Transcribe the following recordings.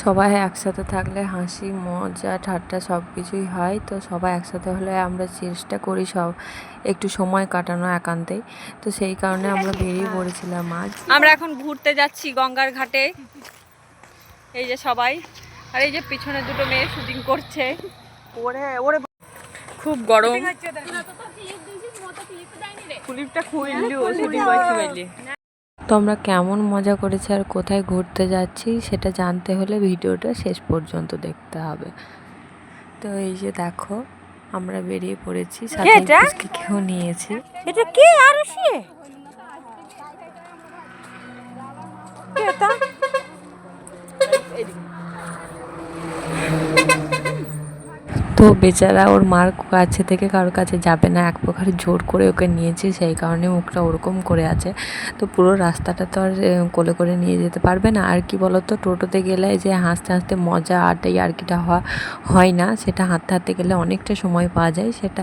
সবাই একসাথে থাকলে হাসি মজা ঠাট্টা সব কিছুই হয়। তো সবাই একসাথে হলে আমরা চেষ্টা করি সব একটু সময় কাটানো একান্তেই। তো সেই কারণে আমরা বেরিয়ে পড়েছিলাম আজ। আমরা এখন ঘুরতে যাচ্ছি গঙ্গার ঘাটে। এই যে সবাই, আর এই যে পিছনে দুটো মেয়ে শুটিং করছে। ওরে খুব গরম। তো আমরা কেমন মজা করেছি আর কোথায় ঘুরতে যাচ্ছি সেটা জানতে হলে ভিডিওটা শেষ পর্যন্ত দেখতে হবে। তো এই যে দেখো আমরা বেরিয়ে পড়েছি, সাথে পুচকিকেও নিয়েছি। এটা কে? আর সে তো বেচারা ওর মার কাছে থেকে কারোর কাছে যাবে না, এক প্রকার জোর করে ওকে নিয়েছি, সেই কারণে মুখটা ওরকম করে আছে। তো পুরো রাস্তাটা তো আর কোলে করে নিয়ে যেতে পারবে না। আর কি বলতো, টোটোতে গেলে যে হাসতে হাসতে মজা আড্ডাই আর কিটা হয় না, সেটা হাঁটতে হাঁটতে গেলে অনেকটা সময় পাওয়া যায়, সেটা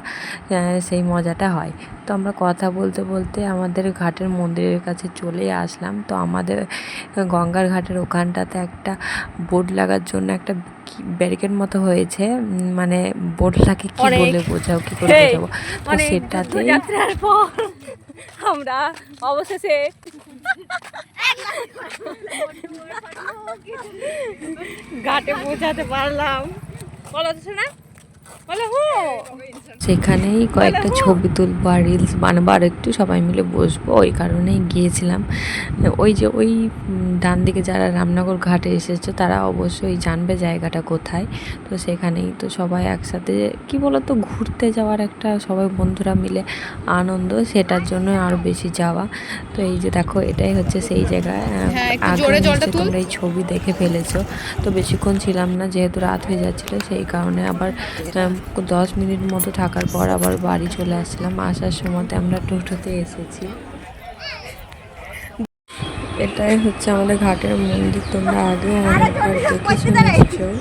সেই মজাটা হয়। তো আমরা কথা বলতে বলতে আমাদের ঘাটের মন্দিরের কাছে চলে আসলাম। তো আমাদের গঙ্গার ঘাটের ওখানটাতে একটা বোর্ড লাগার জন্য একটা ব্যারিকেড মতো হয়েছে, মানে বোর্ডটাকে কি বলে বোঝাও, কি করে বোঝাবো, তো সেটাতে আমরা অবশেষে ঘাটে পৌঁছাতে পারলাম। বলো তো শোনা, বলো সেখানেই কয়েকটা ছবি তুলবো আর রিলস বানাবো আর একটু সবাই মিলে বসবো, ওই কারণেই গিয়েছিলাম। ওই যে ওই ডান দিকে যারা রামনগর ঘাটে এসেছে তারা অবশ্যই জানবে জায়গাটা কোথায়। তো সেখানেই তো সবাই একসাথে কি বলতো, ঘুরতে যাওয়ার একটা সবাই বন্ধুরা মিলে আনন্দ, সেটার জন্য আরও বেশি যাওয়া। তো এই যে দেখো এটাই হচ্ছে সেই জায়গায়, তোমরা এই ছবি দেখে ফেলেছো। তো বেশিক্ষণ ছিলাম না, যেহেতু রাত হয়ে যাচ্ছিলো, সেই কারণে আবার 10 মিনিট মতো থাকার পর আবার বাড়ি চলে আসছিলাম। আসার সময়তে আমরা টোটোতে এসেছি। এটাই হচ্ছে আমাদের ঘাটের মন্দির, তোমরা আগেও অনেকবার দেখেছো নিশ্চয়ই।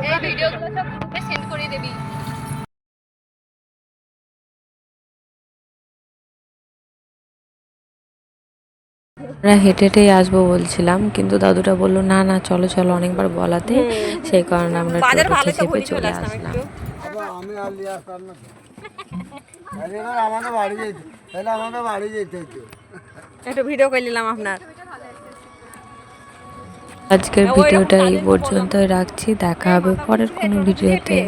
এই ভিডিওগুলো সব গ্রুপে সেন্ড করে দিবি। আমরা হেঁটে হেঁটেই আসবো বলছিলাম, কিন্তু দাদুটা বললো না না চলো চলো, অনেকবার বলাতে সেই কারণে আমরা টোটোতে চেপে চলে আসলাম। একটু ভিডিও করে নিলাম আপনার। আজকের ভিডিওটা এই পর্যন্তই রাখছি, দেখা হবে পরের কোনো ভিডিওতে।